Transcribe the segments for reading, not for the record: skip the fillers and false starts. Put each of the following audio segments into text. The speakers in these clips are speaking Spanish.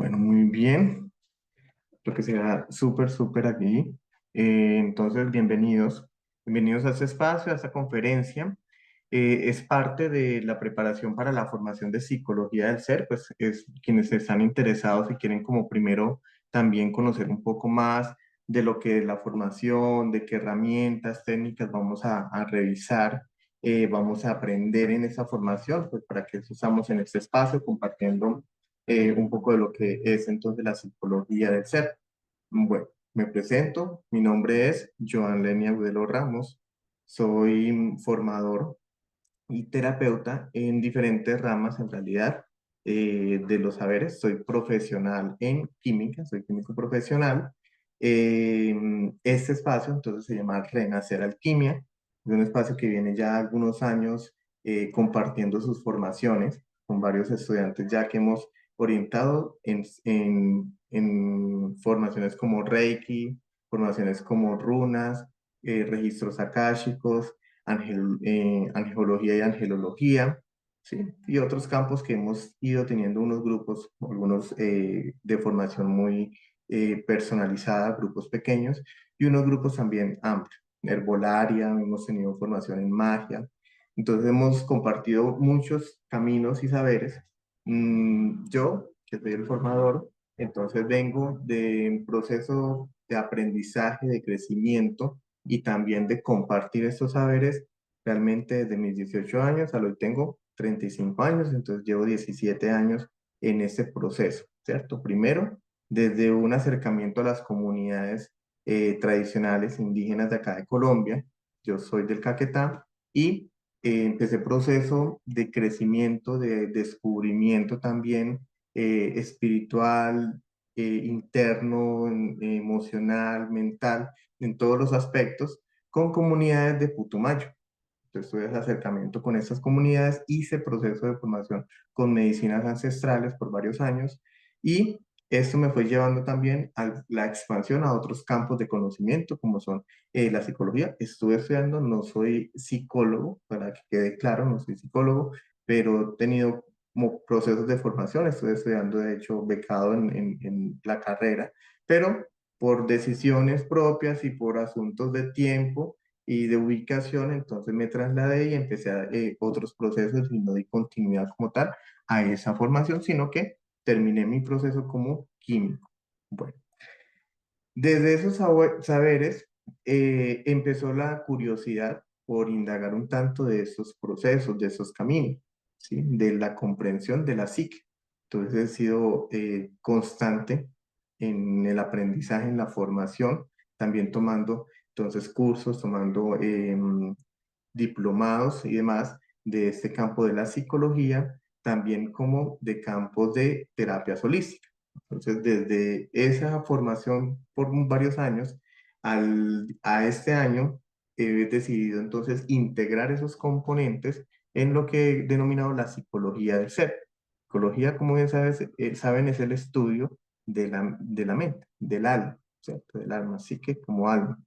Bueno, muy bien. Lo que sea súper aquí. Entonces, bienvenidos. Bienvenidos a este espacio, a esta conferencia. Es parte de la preparación para la formación de psicología del ser, pues es quienes están interesados y quieren como primero también conocer un poco más de lo que es la formación, de qué herramientas, técnicas vamos a revisar, vamos a aprender en esa formación, pues para que eso estamos en este espacio compartiendo un poco de lo que es entonces la psicología del ser. Bueno, me presento, mi nombre es Joan Lenia Agudelo Ramos, soy formador y terapeuta en diferentes ramas en realidad de los saberes. Soy profesional en química, soy químico profesional. Este espacio entonces se llama Renacer Alquimia, es un espacio que viene ya algunos años compartiendo sus formaciones con varios estudiantes ya que hemos orientado en formaciones como Reiki, formaciones como runas, registros akáshicos, angeología y angelología, ¿sí? Y otros campos que hemos ido teniendo unos grupos, algunos de formación muy personalizada, grupos pequeños, y unos grupos también amplios. Herbolaria, hemos tenido formación en magia. Entonces hemos compartido muchos caminos y saberes. Yo, que soy el formador, entonces vengo de un proceso de aprendizaje, de crecimiento, y también de compartir estos saberes realmente desde mis 18 años, a hoy tengo 35 años, entonces llevo 17 años en este proceso, ¿cierto? Primero, desde un acercamiento a las comunidades tradicionales indígenas de acá de Colombia, yo soy del Caquetá, y empecé proceso de crecimiento, de descubrimiento también espiritual, interno, emocional, mental, en todos los aspectos, con comunidades de Putumayo. Entonces tuve ese acercamiento con estas comunidades, hice proceso de formación con medicinas ancestrales por varios años, y esto me fue llevando también a la expansión a otros campos de conocimiento como son la psicología. Estuve estudiando, no soy psicólogo, para que quede claro, no soy psicólogo, pero he tenido como procesos de formación, estoy estudiando de hecho becado en la carrera, pero por decisiones propias y por asuntos de tiempo y de ubicación, entonces me trasladé y empecé otros procesos y no di continuidad como tal a esa formación, sino que terminé mi proceso como químico. Bueno, desde esos saberes empezó la curiosidad por indagar un tanto de esos procesos, de esos caminos, ¿sí? De la comprensión de la psique. Entonces he sido constante en el aprendizaje, en la formación, también tomando entonces cursos, tomando diplomados y demás de este campo de la psicología, también como de campos de terapia holística. Entonces, desde esa formación por varios años a este año, he decidido entonces integrar esos componentes en lo que he denominado la psicología del ser. Psicología, como bien saben, es el estudio de la mente, del alma, ¿cierto? Del alma, psique como alma.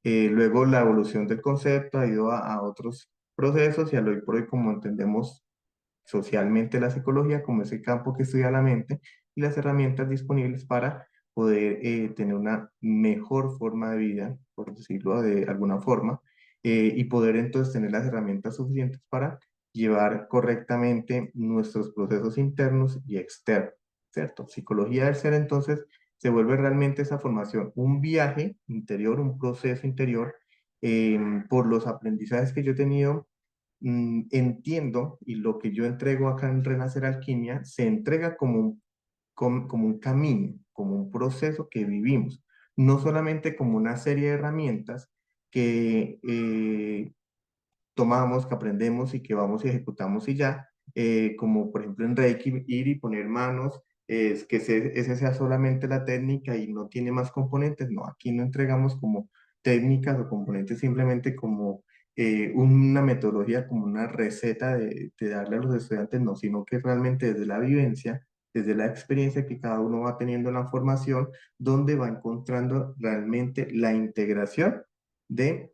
Luego la evolución del concepto ha ido a otros procesos, y al hoy por hoy, como entendemos socialmente la psicología como ese campo que estudia la mente y las herramientas disponibles para poder tener una mejor forma de vida, por decirlo de alguna forma, y poder entonces tener las herramientas suficientes para llevar correctamente nuestros procesos internos y externos, ¿cierto? Psicología del ser entonces se vuelve realmente esa formación, un viaje interior, un proceso interior por los aprendizajes que yo he tenido. Entiendo, y lo que yo entrego acá en Renacer Alquimia se entrega como un camino, como un proceso que vivimos, no solamente como una serie de herramientas que tomamos, que aprendemos y que vamos y ejecutamos y ya, como por ejemplo en Reiki, ir y poner manos, es que ese sea solamente la técnica y no tiene más componentes. No, aquí no entregamos como técnicas o componentes, simplemente como una metodología, como una receta de darle a los estudiantes, no, sino que realmente desde la vivencia, desde la experiencia que cada uno va teniendo en la formación, donde va encontrando realmente la integración de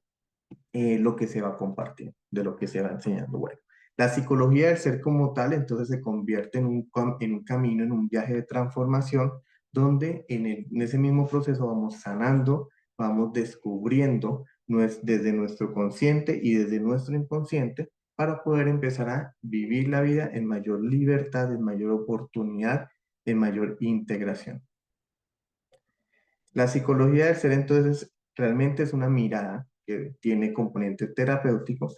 lo que se va compartiendo, de lo que se va enseñando. Bueno, La psicología del ser como tal, entonces se convierte en un camino, en un viaje de transformación, donde en ese mismo proceso vamos sanando, vamos descubriendo desde nuestro consciente y desde nuestro inconsciente para poder empezar a vivir la vida en mayor libertad, en mayor oportunidad, en mayor integración. La psicología del ser entonces realmente es una mirada que tiene componente terapéutico,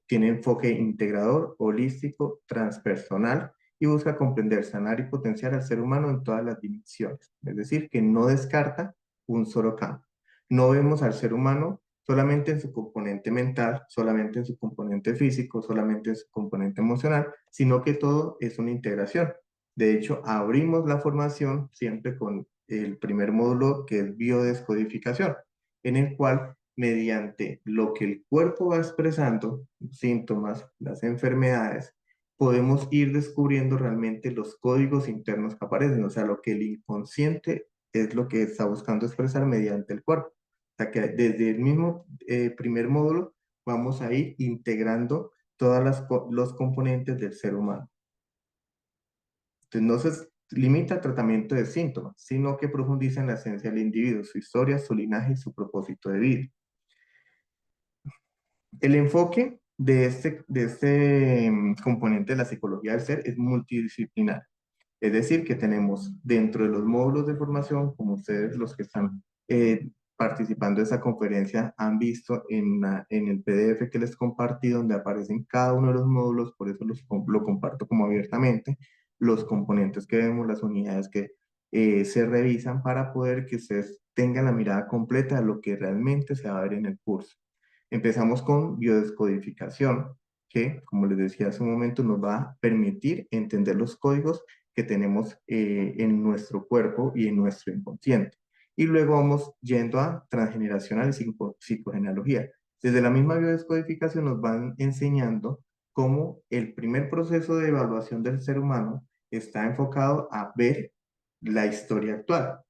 tiene enfoque integrador, holístico, transpersonal y busca comprender, sanar y potenciar al ser humano en todas las dimensiones. Es decir, que no descarta un solo campo. No vemos al ser humano solamente en su componente mental, solamente en su componente físico, solamente en su componente emocional, sino que todo es una integración. De hecho, abrimos la formación siempre con el primer módulo que es biodescodificación, en el cual mediante lo que el cuerpo va expresando, síntomas, las enfermedades, podemos ir descubriendo realmente los códigos internos que aparecen, o sea, lo que el inconsciente es lo que está buscando expresar mediante el cuerpo. O sea, que desde el mismo primer módulo vamos a ir integrando todos los componentes del ser humano. Entonces, no se limita al tratamiento de síntomas, sino que profundiza en la esencia del individuo, su historia, su linaje y su propósito de vida. El enfoque de este componente de la psicología del ser es multidisciplinar. Es decir, que tenemos dentro de los módulos de formación, como ustedes los que están participando de esa conferencia han visto en el PDF que les compartí, donde aparecen cada uno de los módulos, por eso lo comparto como abiertamente, los componentes que vemos, las unidades que se revisan para poder que ustedes tengan la mirada completa de lo que realmente se va a ver en el curso. Empezamos con biodescodificación, que, como les decía hace un momento, nos va a permitir entender los códigos que tenemos en nuestro cuerpo y en nuestro inconsciente. Y luego vamos yendo a transgeneracional y psicogenealogía. Desde la misma biodescodificación nos van enseñando cómo el primer proceso de evaluación del ser humano está enfocado a ver la historia actual,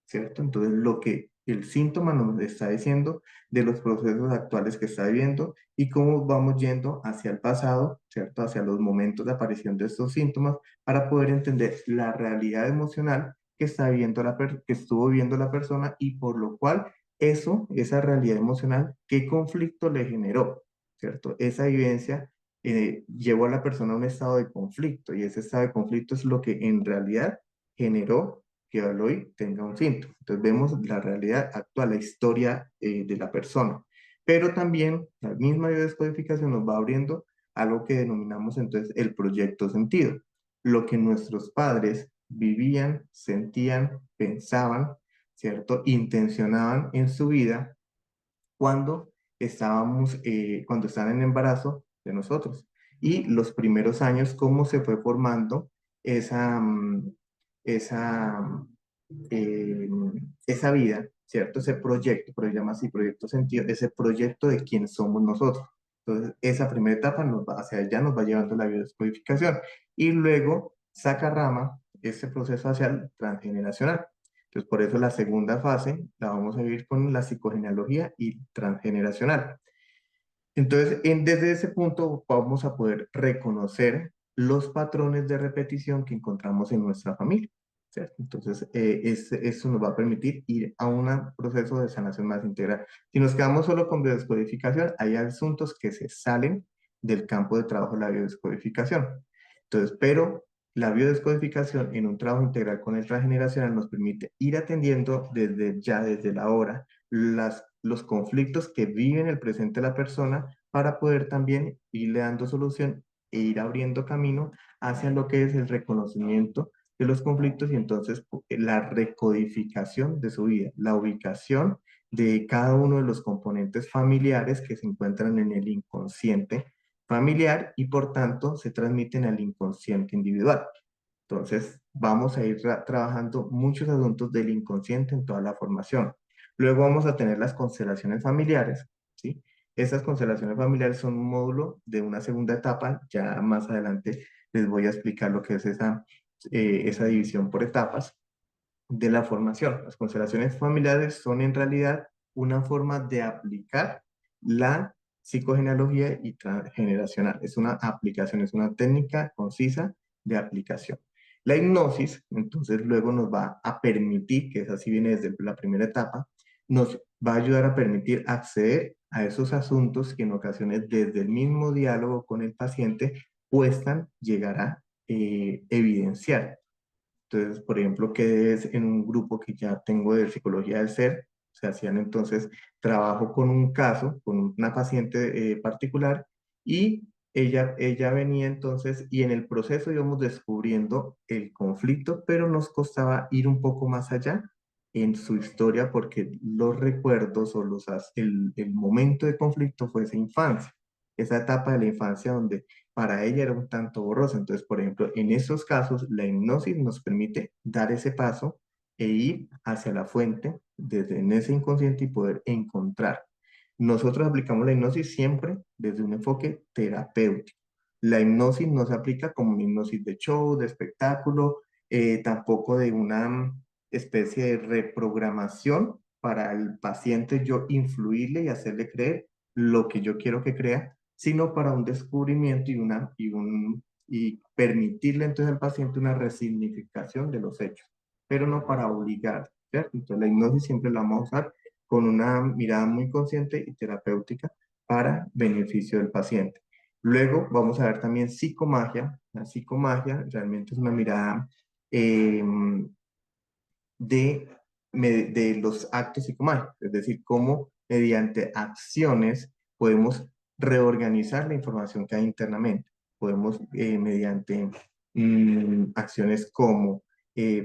¿cierto? Entonces, lo que el síntoma nos está diciendo de los procesos actuales que está viviendo y cómo vamos yendo hacia el pasado, ¿cierto? Hacia los momentos de aparición de estos síntomas para poder entender la realidad emocional que está viviendo que estuvo viviendo la persona y por lo cual esa realidad emocional, ¿qué conflicto le generó? ¿Cierto? Esa vivencia llevó a la persona a un estado de conflicto y ese estado de conflicto es lo que en realidad generó que hoy tenga un síntoma. Entonces vemos la realidad actual, la historia de la persona. Pero también la misma biodescodificación nos va abriendo algo que denominamos entonces el proyecto sentido. Lo que nuestros padres vivían, sentían, pensaban, ¿cierto? Intencionaban en su vida cuando cuando estaban en embarazo de nosotros. Y los primeros años, cómo se fue formando esa, esa, eh, esa vida, ¿cierto? Ese proyecto, pero llama así proyecto sentido, ese proyecto de quién somos nosotros. Entonces, esa primera etapa hacia allá nos va llevando la biodescodificación y luego saca rama ese proceso hacia el transgeneracional. Entonces, por eso la segunda fase la vamos a vivir con la psicogenealogía y transgeneracional. Entonces, desde ese punto vamos a poder reconocer los patrones de repetición que encontramos en nuestra familia, ¿cierto? Entonces, eso nos va a permitir ir a un proceso de sanación más integral. Si nos quedamos solo con biodescodificación, hay asuntos que se salen del campo de trabajo de la biodescodificación. Entonces, pero la biodescodificación en un trabajo integral con el transgeneracional nos permite ir atendiendo desde la hora, los conflictos que vive en el presente la persona para poder también irle dando solución e ir abriendo camino hacia lo que es el reconocimiento de los conflictos y entonces la recodificación de su vida, la ubicación de cada uno de los componentes familiares que se encuentran en el inconsciente familiar y por tanto se transmiten al inconsciente individual. Entonces, vamos a ir trabajando muchos asuntos del inconsciente en toda la formación. Luego vamos a tener las constelaciones familiares, ¿sí? Estas constelaciones familiares son un módulo de una segunda etapa. Ya más adelante les voy a explicar lo que es esa división por etapas de la formación. Las constelaciones familiares son en realidad una forma de aplicar la psicogenealogía y transgeneracional. Es una aplicación, es una técnica concisa de aplicación. La hipnosis, entonces, luego nos va a permitir, que es así viene desde la primera etapa, nos va a ayudar a permitir acceder a esos asuntos que en ocasiones desde el mismo diálogo con el paciente cuestan llegar a evidenciar. Entonces, por ejemplo, que es en un grupo que ya tengo de psicología del ser, se hacían entonces trabajo con un caso, con una paciente particular, y ella venía entonces, y en el proceso íbamos descubriendo el conflicto, pero nos costaba ir un poco más allá en su historia porque los recuerdos o el momento de conflicto fue esa infancia, esa etapa de la infancia donde para ella era un tanto borrosa. Entonces, por ejemplo, en esos casos, la hipnosis nos permite dar ese paso e ir hacia la fuente desde en ese inconsciente y poder encontrar. Nosotros aplicamos la hipnosis siempre desde un enfoque terapéutico. La hipnosis no se aplica como una hipnosis de show, de espectáculo, tampoco de una especie de reprogramación para el paciente yo influirle y hacerle creer lo que yo quiero que crea, sino para un descubrimiento y permitirle entonces al paciente una resignificación de los hechos, pero no para obligar, ¿cierto? Entonces la hipnosis siempre la vamos a usar con una mirada muy consciente y terapéutica para beneficio del paciente. Luego vamos a ver también psicomagia. La psicomagia realmente es una mirada eh, de, de los actos psicomágicos, es decir, cómo mediante acciones podemos reorganizar la información que hay internamente. Podemos, mediante acciones como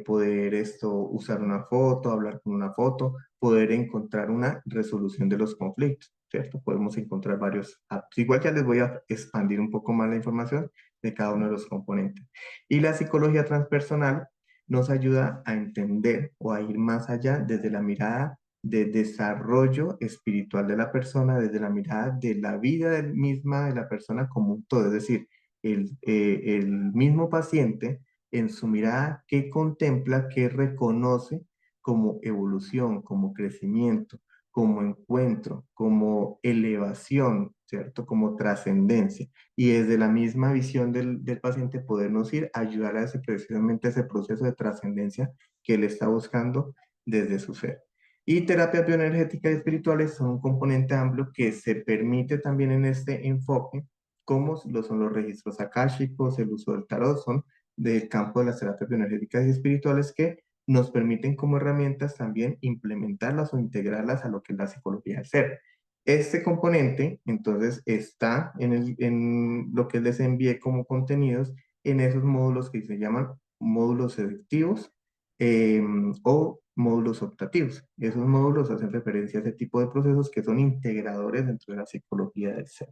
poder usar una foto, hablar con una foto, poder encontrar una resolución de los conflictos, ¿cierto? Podemos encontrar varios actos. Igual ya les voy a expandir un poco más la información de cada uno de los componentes. Y la psicología transpersonal nos ayuda a entender o a ir más allá desde la mirada de desarrollo espiritual de la persona, desde la mirada de la vida misma de la persona como un todo. Es decir, el mismo paciente en su mirada que contempla, que reconoce como evolución, como crecimiento, como encuentro, como elevación, ¿cierto? Como trascendencia y desde la misma visión del paciente podernos ir a ayudar a ese, precisamente a ese proceso de trascendencia que él está buscando desde su ser. Y terapias bioenergéticas y espirituales son un componente amplio que se permite también en este enfoque, como lo son los registros akáshicos, el uso del tarot, son del campo de las terapias bioenergéticas y espirituales que nos permiten como herramientas también implementarlas o integrarlas a lo que es la psicología del ser. Este componente, entonces, está en lo que les envié como contenidos en esos módulos que se llaman módulos selectivos eh, o módulos optativos. Esos módulos hacen referencia a ese tipo de procesos que son integradores dentro de la psicología del ser.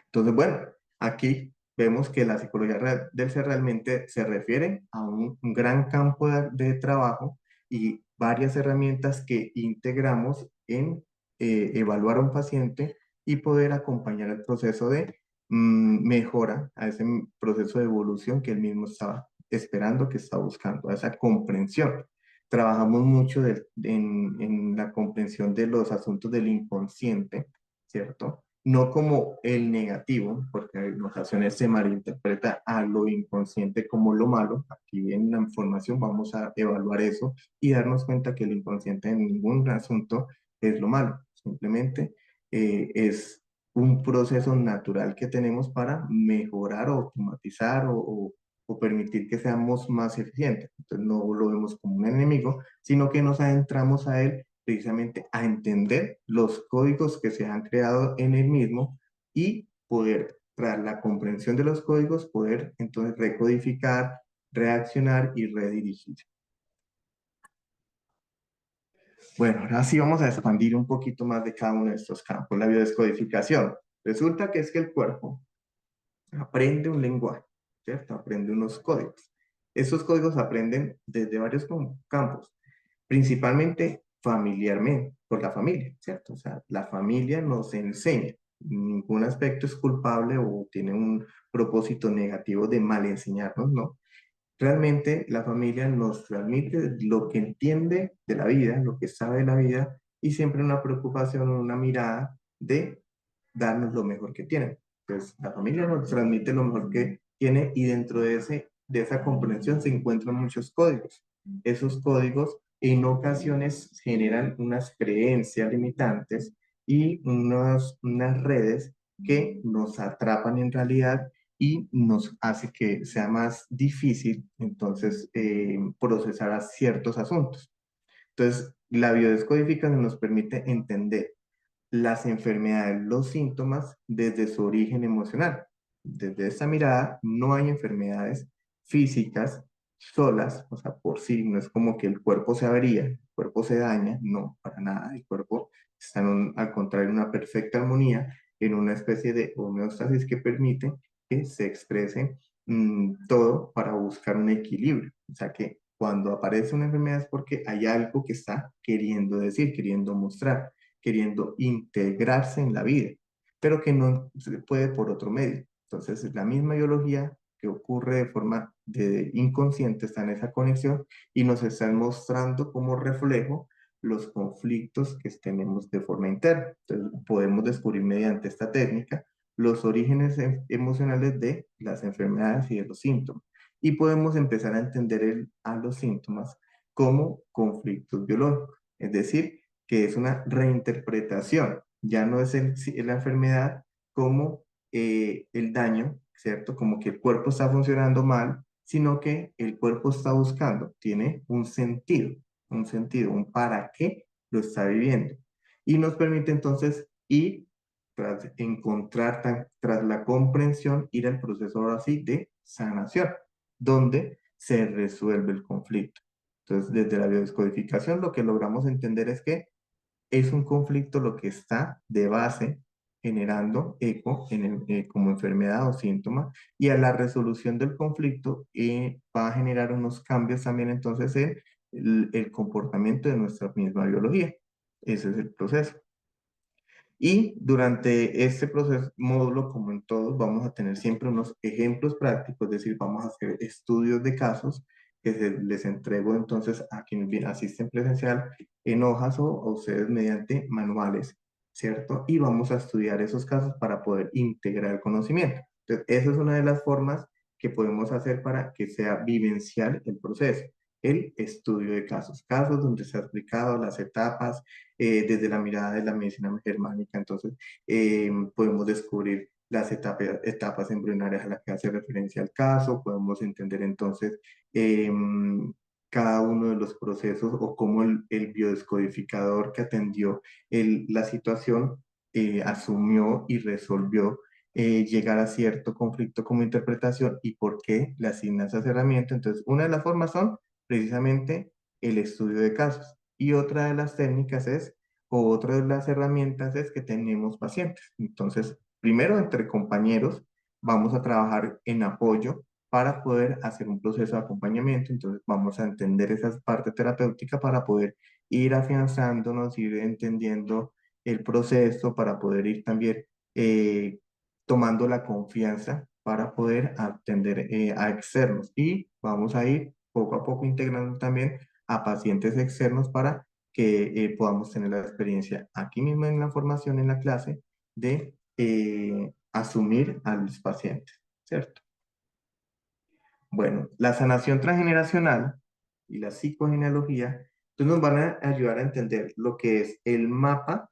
Entonces, bueno, aquí vemos que la psicología del ser realmente se refiere a un gran campo de trabajo y varias herramientas que integramos en evaluar a un paciente y poder acompañar el proceso de mejora, a ese proceso de evolución que él mismo estaba esperando, que está buscando, a esa comprensión. Trabajamos mucho en la comprensión de los asuntos del inconsciente, ¿cierto? No como el negativo, porque en ocasiones se malinterpreta a lo inconsciente como lo malo. Aquí en la información vamos a evaluar eso y darnos cuenta que el inconsciente en ningún asunto es lo malo, simplemente es un proceso natural que tenemos para mejorar o automatizar o permitir que seamos más eficientes. Entonces no lo vemos como un enemigo, sino que nos adentramos a él precisamente a entender los códigos que se han creado en el mismo y poder, tras la comprensión de los códigos, poder entonces recodificar, reaccionar y redirigir. Bueno, ahora sí vamos a expandir un poquito más de cada uno de estos campos. La biodescodificación. Resulta que es que el cuerpo aprende un lenguaje, ¿cierto? Aprende unos códigos. Esos códigos aprenden desde varios campos, principalmente familiarmente, por la familia, ¿cierto? O sea, la familia nos enseña. Ningún aspecto es culpable o tiene un propósito negativo de mal enseñarnos, ¿no? Realmente la familia nos transmite lo que entiende de la vida, lo que sabe de la vida y siempre una preocupación, una mirada de darnos lo mejor que tienen. Pues la familia nos transmite lo mejor que tiene y dentro de esa comprensión se encuentran muchos códigos. Esos códigos en ocasiones generan unas creencias limitantes y unas redes que nos atrapan en realidad y nos hace que sea más difícil entonces procesar a ciertos asuntos. Entonces, la biodescodificación nos permite entender las enfermedades, los síntomas desde su origen emocional. Desde esta mirada, no hay enfermedades físicas solas, o sea, por sí, no es como que el cuerpo se avería, el cuerpo se daña, no, para nada, el cuerpo está al contrario, en una perfecta armonía, en una especie de homeostasis que permite que se exprese todo para buscar un equilibrio. O sea que cuando aparece una enfermedad es porque hay algo que está queriendo decir, queriendo mostrar, queriendo integrarse en la vida, pero que no se puede por otro medio. Entonces, la misma biología que ocurre de forma inconsciente está en esa conexión y nos están mostrando como reflejo los conflictos que tenemos de forma interna. Entonces, podemos descubrir mediante esta técnica los orígenes emocionales de las enfermedades y de los síntomas. Y podemos empezar a entender a los síntomas como conflictos biológicos, es decir, que es una reinterpretación, ya no es la enfermedad como el daño, ¿cierto? Como que el cuerpo está funcionando mal, sino que el cuerpo está buscando, tiene un sentido, un para qué lo está viviendo. Y nos permite entonces ir tras encontrar, tras la comprensión, ir al proceso ahora sí de sanación, donde se resuelve el conflicto. Entonces, desde la biodescodificación, lo que logramos entender es que es un conflicto lo que está de base generando eco como enfermedad o síntoma, y a la resolución del conflicto va a generar unos cambios también entonces en el comportamiento de nuestra misma biología. Ese es el proceso. Y durante este proceso, módulo, como en todos, vamos a tener siempre unos ejemplos prácticos, es decir, vamos a hacer estudios de casos que les entrego entonces a quienes asisten presencial en hojas o a ustedes mediante manuales, ¿cierto? Y vamos a estudiar esos casos para poder integrar el conocimiento. Entonces, esa es una de las formas que podemos hacer para que sea vivencial el proceso, el estudio de casos, casos donde se ha explicado las etapas, desde la mirada de la medicina germánica. Entonces, podemos descubrir las etapas embrionarias a las que hace referencia el caso, podemos entender entonces eh, cada uno de los procesos o cómo el biodescodificador que atendió la situación asumió y resolvió llegar a cierto conflicto como interpretación y por qué le asigna esas herramientas. Entonces, una de las formas son precisamente el estudio de casos. Y otra de las técnicas es, o otra de las herramientas es que tenemos pacientes. Entonces, primero entre compañeros vamos a trabajar en apoyo para poder hacer un proceso de acompañamiento. Entonces, vamos a entender esa parte terapéutica para poder ir afianzándonos, ir entendiendo el proceso, para poder ir también eh, tomando la confianza para poder atender a externos. Y vamos a ir poco a poco integrando también a pacientes externos para que podamos tener la experiencia aquí mismo en la formación, en la clase, de asumir a los pacientes, ¿cierto? Bueno, la sanación transgeneracional y la psicogenealogía entonces nos van a ayudar a entender lo que es el mapa,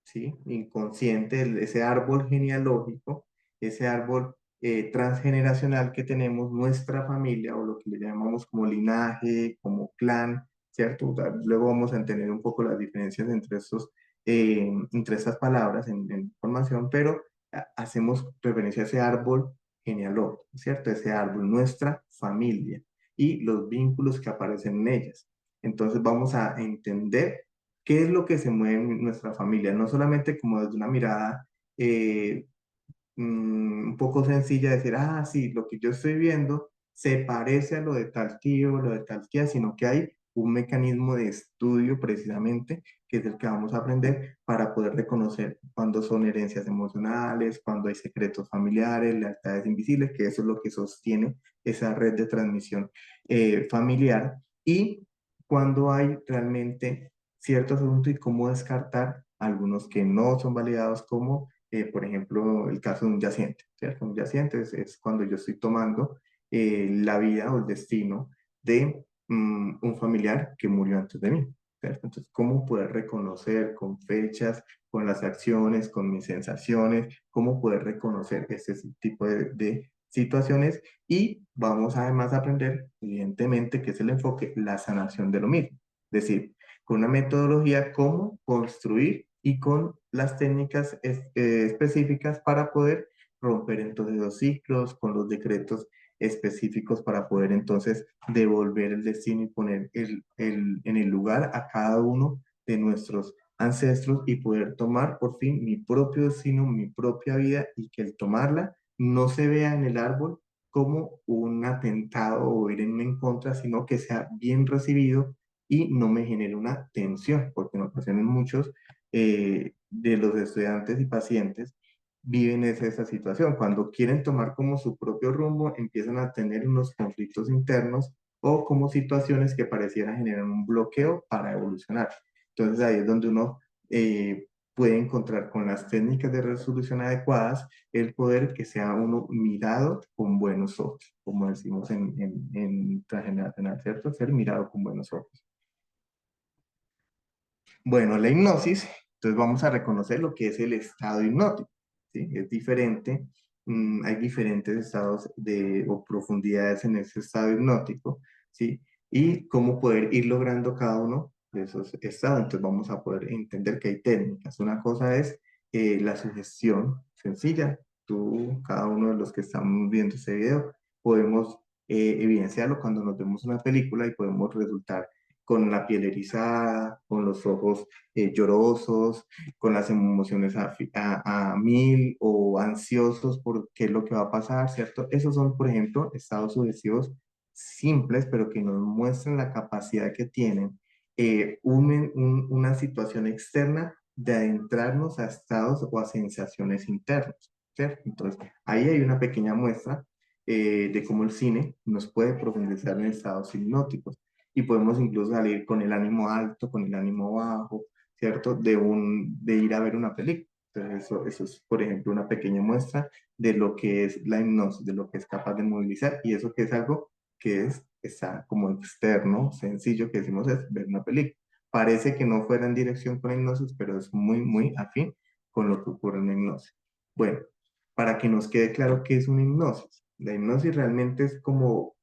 ¿sí? Inconsciente, ese árbol genealógico, ese árbol transgeneracional que tenemos, nuestra familia, o lo que le llamamos como linaje, como clan, ¿cierto? O sea, luego vamos a entender un poco las diferencias entre estas palabras en formación, pero hacemos referencia a ese árbol genealógico, ¿cierto? Ese árbol, nuestra familia y los vínculos que aparecen en ellas. Entonces vamos a entender qué es lo que se mueve en nuestra familia, no solamente como desde una mirada un poco sencilla, decir, ah, sí, lo que yo estoy viendo se parece a lo de tal tío, lo de tal tía, sino que hay un mecanismo de estudio precisamente, que es el que vamos a aprender para poder reconocer cuando son herencias emocionales, cuando hay secretos familiares, lealtades invisibles, que eso es lo que sostiene esa red de transmisión familiar, y cuando hay realmente ciertos asuntos y cómo descartar algunos que no son validados como por ejemplo, el caso de un yaciente, ¿cierto? Un yaciente es cuando yo estoy tomando la vida o el destino de un familiar que murió antes de mí, ¿cierto? Entonces, ¿cómo poder reconocer con fechas, con las acciones, con mis sensaciones, cómo poder reconocer este tipo de situaciones? Y vamos además a aprender, evidentemente, que es el enfoque, la sanación de lo mismo. Es decir, con una metodología, cómo construir y con las técnicas específicas para poder romper entonces los ciclos, con los decretos específicos para poder entonces devolver el destino y poner en el lugar a cada uno de nuestros ancestros y poder tomar por fin mi propio destino, mi propia vida y que el tomarla no se vea en el árbol como un atentado o irme en contra, sino que sea bien recibido y no me genere una tensión, porque en ocasiones muchos de los estudiantes y pacientes viven esa situación. Cuando quieren tomar como su propio rumbo, empiezan a tener unos conflictos internos o como situaciones que parecieran generar un bloqueo para evolucionar. Entonces ahí es donde uno puede encontrar con las técnicas de resolución adecuadas el poder que sea uno mirado con buenos ojos, como decimos en transgeneracional, ¿cierto? Ser mirado con buenos ojos. Bueno, la hipnosis, entonces vamos a reconocer lo que es el estado hipnótico, ¿sí? Es diferente, hay diferentes estados o profundidades en ese estado hipnótico, ¿sí? Y cómo poder ir logrando cada uno de esos estados. Entonces vamos a poder entender que hay técnicas. Una cosa es la sugestión sencilla. Tú, cada uno de los que estamos viendo este video, podemos evidenciarlo cuando nos vemos una película y podemos resultar con la piel erizada, con los ojos llorosos, con las emociones a mil o ansiosos por qué es lo que va a pasar, ¿cierto? Esos son, por ejemplo, estados sugestivos simples, pero que nos muestran la capacidad que tienen una situación externa de adentrarnos a estados o a sensaciones internas, ¿cierto? Entonces, ahí hay una pequeña muestra de cómo el cine nos puede profundizar en estados hipnóticos y podemos incluso salir con el ánimo alto, con el ánimo bajo, ¿cierto? De ir a ver una película. Entonces eso es, por ejemplo, una pequeña muestra de lo que es la hipnosis, de lo que es capaz de movilizar y eso que es algo que está como externo, sencillo, que decimos es ver una película. Parece que no fuera en dirección con la hipnosis, pero es muy, muy afín con lo que ocurre en la hipnosis. Bueno, para que nos quede claro qué es una hipnosis. La hipnosis realmente es como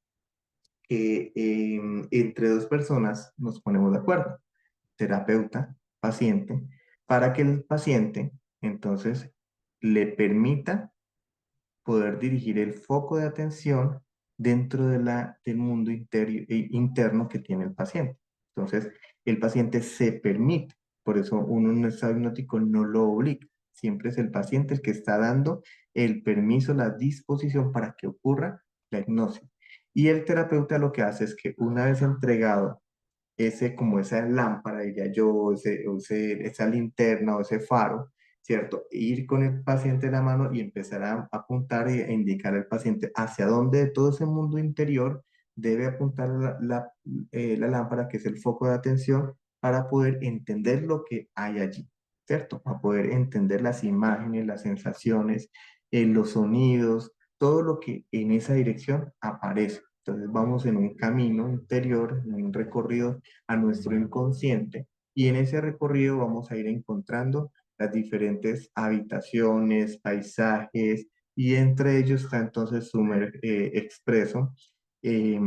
que entre dos personas nos ponemos de acuerdo, terapeuta, paciente, para que el paciente entonces le permita poder dirigir el foco de atención dentro del mundo interno que tiene el paciente. Entonces, el paciente se permite, por eso uno en un estado hipnótico no lo obliga, siempre es el paciente el que está dando el permiso, la disposición para que ocurra la hipnosis. Y el terapeuta lo que hace es que una vez entregado como esa lámpara, diría yo, esa linterna o ese faro, ¿cierto? Ir con el paciente de la mano y empezar a apuntar e indicar al paciente hacia dónde de todo ese mundo interior debe apuntar la lámpara, que es el foco de atención, para poder entender lo que hay allí, ¿cierto? Para poder entender las imágenes, las sensaciones, los sonidos, todo lo que en esa dirección aparece. Entonces vamos en un camino interior, en un recorrido a nuestro inconsciente y en ese recorrido vamos a ir encontrando las diferentes habitaciones, paisajes y entre ellos está entonces expreso eh,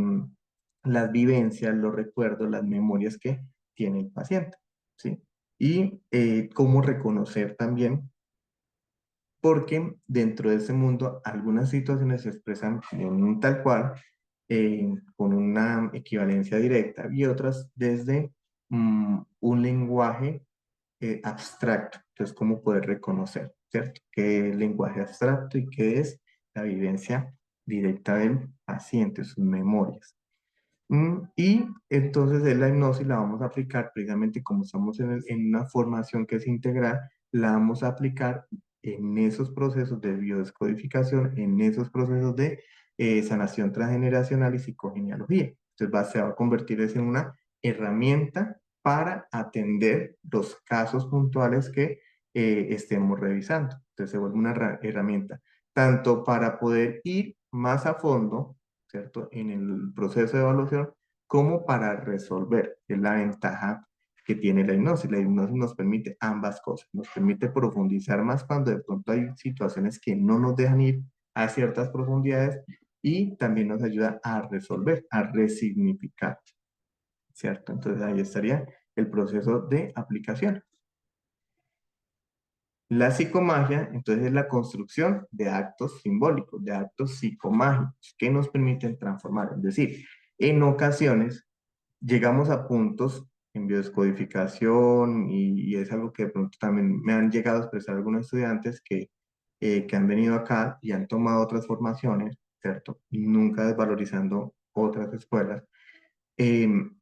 las vivencias, los recuerdos, las memorias que tiene el paciente, ¿sí? Y cómo reconocer también, porque dentro de ese mundo algunas situaciones se expresan en tal cual, con una equivalencia directa y otras desde un lenguaje abstracto. Entonces, ¿cómo poder reconocer, ¿cierto? ¿Qué es lenguaje abstracto y qué es la vivencia directa del paciente, sus memorias? Y entonces la hipnosis la vamos a aplicar precisamente como estamos en una formación que es integral, la vamos a aplicar en esos procesos de biodescodificación, en esos procesos de sanación transgeneracional y psicogenealogía. Entonces se va a convertir eso en una herramienta para atender los casos puntuales que estemos revisando. Entonces se vuelve una herramienta tanto para poder ir más a fondo, ¿cierto? En el proceso de evaluación, como para resolver, que es la ventaja que tiene la hipnosis. La hipnosis nos permite ambas cosas, nos permite profundizar más cuando de pronto hay situaciones que no nos dejan ir a ciertas profundidades y también nos ayuda a resolver, a resignificar, ¿cierto? Entonces ahí estaría el proceso de aplicación. La psicomagia, entonces, es la construcción de actos simbólicos, de actos psicomágicos que nos permiten transformar. Es decir, en ocasiones llegamos a puntos en biodescodificación y es algo que de pronto también me han llegado a expresar algunos estudiantes que han venido acá y han tomado otras formaciones, ¿cierto? Nunca desvalorizando otras escuelas. em,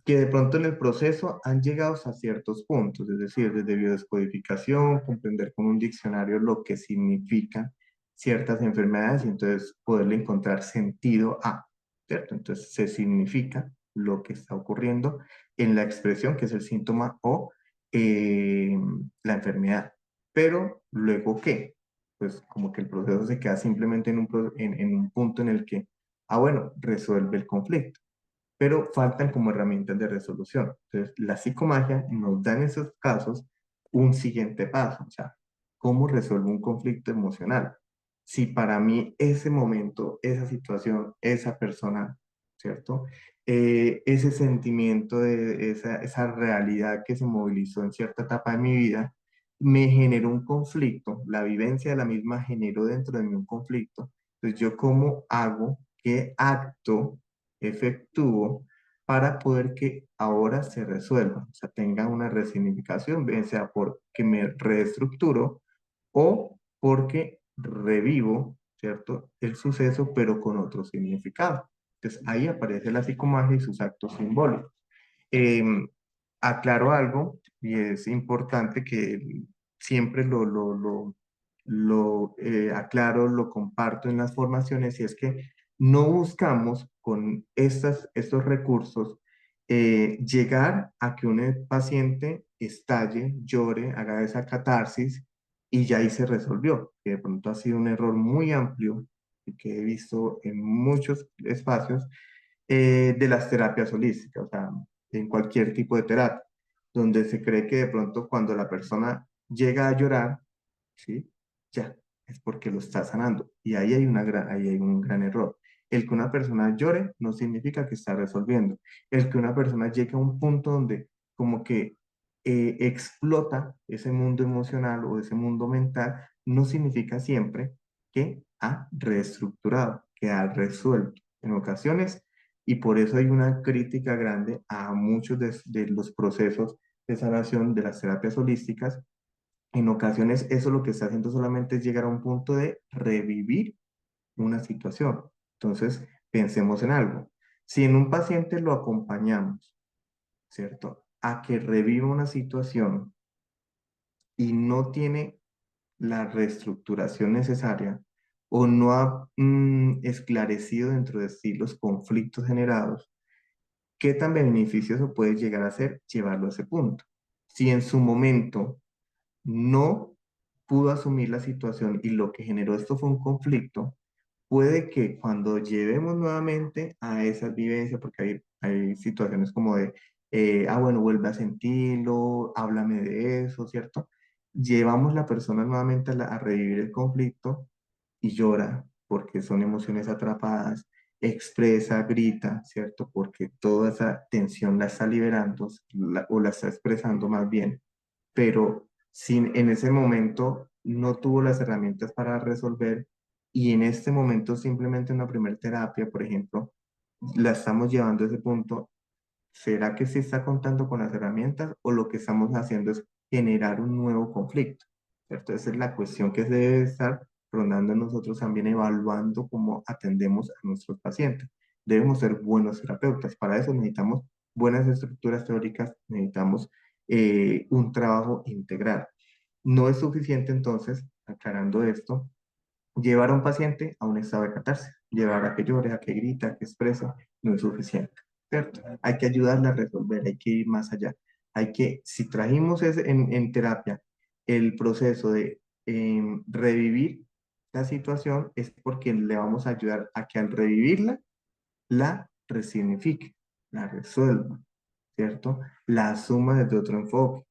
que de pronto en el proceso han llegado a ciertos puntos, es decir, desde biodescodificación, comprender con un diccionario lo que significan ciertas enfermedades y entonces poderle encontrar sentido a, ¿cierto? Entonces se significa lo que está ocurriendo en la expresión, que es el síntoma o eh, la enfermedad. Pero luego, ¿qué? Pues como que el proceso se queda simplemente en un punto en el que, bueno, resuelve el conflicto, pero faltan como herramientas de resolución. Entonces, la psicomagia nos da en esos casos un siguiente paso, o sea, ¿cómo resuelvo un conflicto emocional? Si para mí ese momento, esa situación, esa persona, ¿cierto? Ese sentimiento de esa realidad que se movilizó en cierta etapa de mi vida, me generó un conflicto, la vivencia de la misma generó dentro de mí un conflicto. Entonces, ¿yo cómo hago? ¿Qué acto efectúo para poder que ahora se resuelva? O sea, tenga una resignificación, bien sea porque me reestructuro o porque revivo, ¿cierto? El suceso, pero con otro significado. Entonces, ahí aparece la psicomagia y sus actos simbólicos. Em, Aclaro algo, y es importante que siempre lo aclaro, lo comparto en las formaciones, y es que no buscamos con estos recursos llegar a que un paciente estalle, llore, haga esa catarsis y ya ahí se resolvió, que de pronto ha sido un error muy amplio y que he visto en muchos espacios de las terapias holísticas, o sea, en cualquier tipo de terapia, donde se cree que de pronto cuando la persona llega a llorar, ¿sí? Ya, es porque lo está sanando. Y ahí hay un gran error. El que una persona llore no significa que está resolviendo. El que una persona llegue a un punto donde como que explota ese mundo emocional o ese mundo mental, no significa siempre que ha reestructurado, que ha resuelto. En ocasiones, y por eso hay una crítica grande a muchos de los procesos de sanación de las terapias holísticas. En ocasiones eso lo que está haciendo solamente es llegar a un punto de revivir una situación. Entonces, pensemos en algo. Si en un paciente lo acompañamos, ¿cierto? A que reviva una situación y no tiene la reestructuración necesaria o no ha esclarecido dentro de sí los conflictos generados, ¿qué tan beneficioso puede llegar a ser llevarlo a ese punto? Si en su momento no pudo asumir la situación y lo que generó esto fue un conflicto, puede que cuando llevemos nuevamente a esas vivencias, porque hay situaciones como de, bueno, vuelve a sentirlo, háblame de eso, ¿cierto? Llevamos la persona nuevamente a revivir el conflicto y llora porque son emociones atrapadas, expresa, grita, ¿cierto? Porque toda esa tensión la está liberando o la está expresando más bien, pero sin, en ese momento no tuvo las herramientas para resolver y en este momento simplemente una primer terapia, por ejemplo, la estamos llevando a ese punto. ¿Será que sí está contando con las herramientas o lo que estamos haciendo es generar un nuevo conflicto? ¿Cierto? Esa es la cuestión que se debe estar rondando en nosotros también, evaluando cómo atendemos a nuestros pacientes. Debemos ser buenos terapeutas. Para eso necesitamos buenas estructuras teóricas, necesitamos un trabajo integral. No es suficiente entonces, aclarando esto, llevar a un paciente a un estado de catarsis, llevar a que llore, a que grita, a que exprese, no es suficiente, ¿cierto? Hay que ayudarle a resolver, hay que ir más allá. Hay que, si trajimos en terapia el proceso de revivir la situación es porque le vamos a ayudar a que al revivirla, la resignifique, la resuelva, ¿cierto? La asuma desde otro enfoque,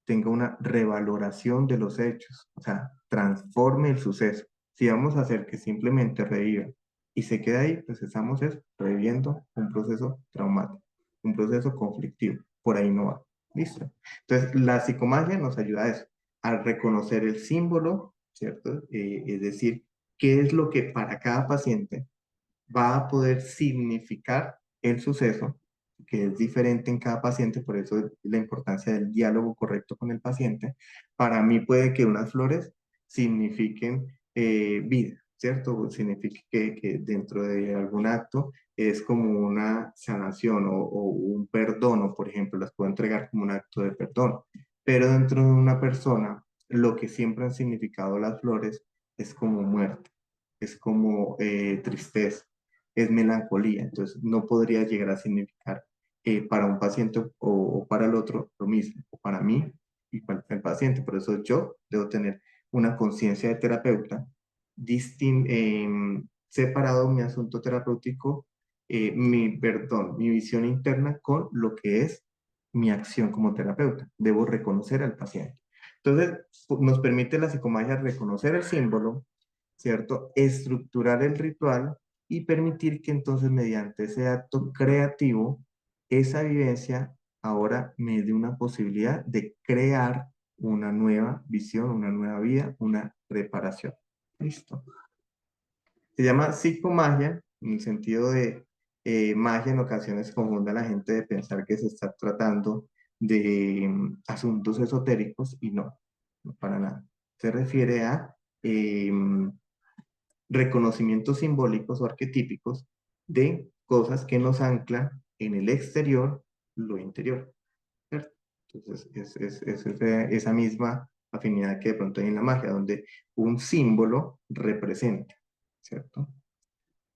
tenga una revaloración de los hechos, o sea, transforme el suceso. Si vamos a hacer que simplemente reviva y se quede ahí, pues estamos reviviendo un proceso traumático, un proceso conflictivo. Por ahí no va. ¿Listo? Entonces, la psicomagia nos ayuda a eso, a reconocer el símbolo, ¿cierto? Es decir, qué es lo que para cada paciente va a poder significar el suceso, que es diferente en cada paciente, por eso es la importancia del diálogo correcto con el paciente. Para mí puede que unas flores signifiquen vida, ¿cierto? O signifique que dentro de algún acto es como una sanación o un perdono, por ejemplo, las puedo entregar como un acto de perdón. Pero dentro de una persona, lo que siempre han significado las flores es como muerte, es como tristeza, es melancolía, entonces no podría llegar a significar para un paciente o para el otro lo mismo, o para mí y para el paciente. Por eso yo debo tener una conciencia de terapeuta, separado mi asunto terapéutico, mi visión interna con lo que es mi acción como terapeuta. Debo reconocer al paciente. Entonces, nos permite la psicomagia reconocer el símbolo, ¿cierto? Estructurar el ritual y permitir que entonces mediante ese acto creativo, esa vivencia ahora me dé una posibilidad de crear una nueva visión, una nueva vida, una reparación. ¿Listo? Se llama psicomagia, en el sentido de magia en ocasiones confunda a la gente de pensar que se está tratando de asuntos esotéricos y no, no para nada. Se refiere a reconocimientos simbólicos o arquetípicos de cosas que nos anclan en el exterior, lo interior, ¿cierto? Entonces, esa misma afinidad que de pronto hay en la magia, donde un símbolo representa, ¿cierto?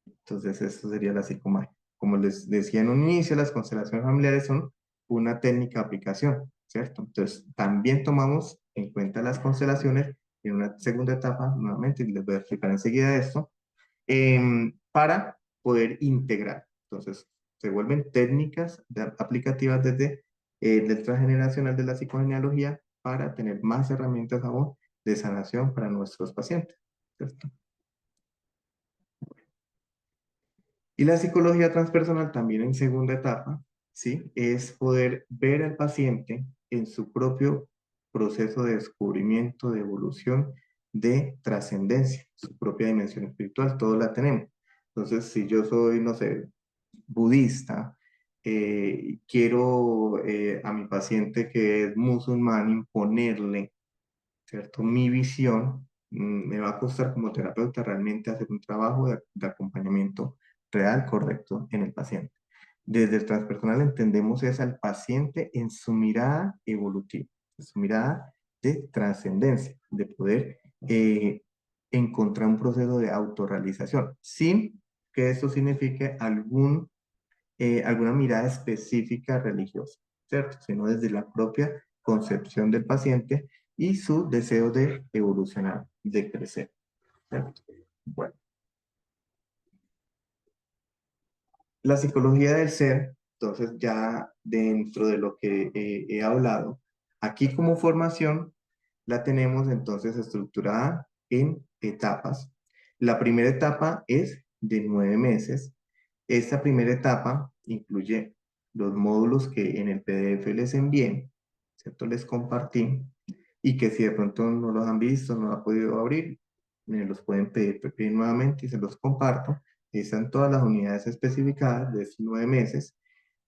Entonces, eso sería la psicomagia. Como les decía en un inicio, las constelaciones familiares son una técnica de aplicación, ¿cierto? Entonces, también tomamos en cuenta las constelaciones en una segunda etapa, nuevamente, y les voy a explicar enseguida esto, para poder integrar. Entonces, se vuelven técnicas aplicativas desde el transgeneracional de la psicogenealogía para tener más herramientas aún de sanación para nuestros pacientes, ¿cierto? Y la psicología transpersonal también en segunda etapa, ¿sí? Es poder ver al paciente en su propio proceso de descubrimiento, de evolución, de trascendencia, su propia dimensión espiritual, todos la tenemos. Entonces, si yo soy, no sé, budista, quiero a mi paciente que es musulmán imponerle, ¿cierto? Mi visión, me va a costar como terapeuta realmente hacer un trabajo de acompañamiento real, correcto en el paciente. Desde el transpersonal entendemos es al paciente en su mirada evolutiva, en su mirada de trascendencia, de poder encontrar un proceso de autorrealización, sin que eso signifique alguna mirada específica religiosa, ¿cierto? Sino desde la propia concepción del paciente y su deseo de evolucionar, de crecer, ¿cierto? Bueno, la psicología del ser, entonces ya dentro de lo que he hablado, aquí como formación la tenemos entonces estructurada en etapas. La primera etapa es de 9 meses. Esta primera etapa incluye los módulos que en el PDF les envié, ¿cierto? Les compartí y que si de pronto no los han visto, no lo han podido abrir, me los pueden pedir nuevamente y se los comparto. Están todas las unidades especificadas de estos 9 meses.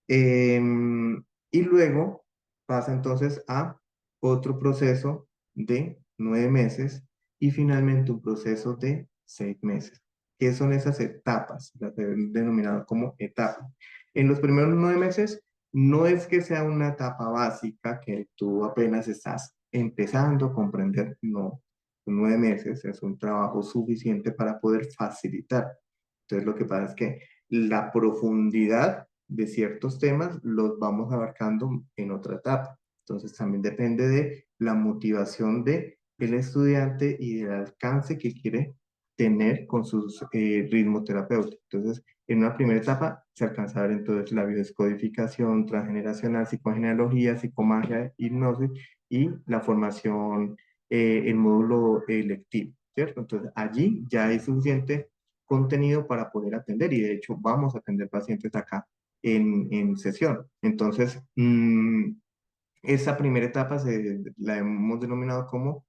Y luego pasa entonces a otro proceso de 9 meses y finalmente un proceso de 6 meses. ¿Qué son esas etapas? Las he denominado como etapas. En los primeros 9 meses no es que sea una etapa básica que tú apenas estás empezando a comprender, no. 9 meses es un trabajo suficiente para poder facilitar. Entonces lo que pasa es que la profundidad de ciertos temas los vamos abarcando en otra etapa. Entonces también depende de la motivación de el estudiante y del alcance que quiere tener con sus ritmo terapéutico. Entonces, en una primera etapa se alcanza a ver entonces la biodescodificación transgeneracional, psicogenealogía, psicomagia, hipnosis y la formación, el módulo electivo, ¿cierto? Entonces, allí ya hay suficiente contenido para poder atender y de hecho vamos a atender pacientes acá en sesión. Entonces, esa primera etapa la hemos denominado como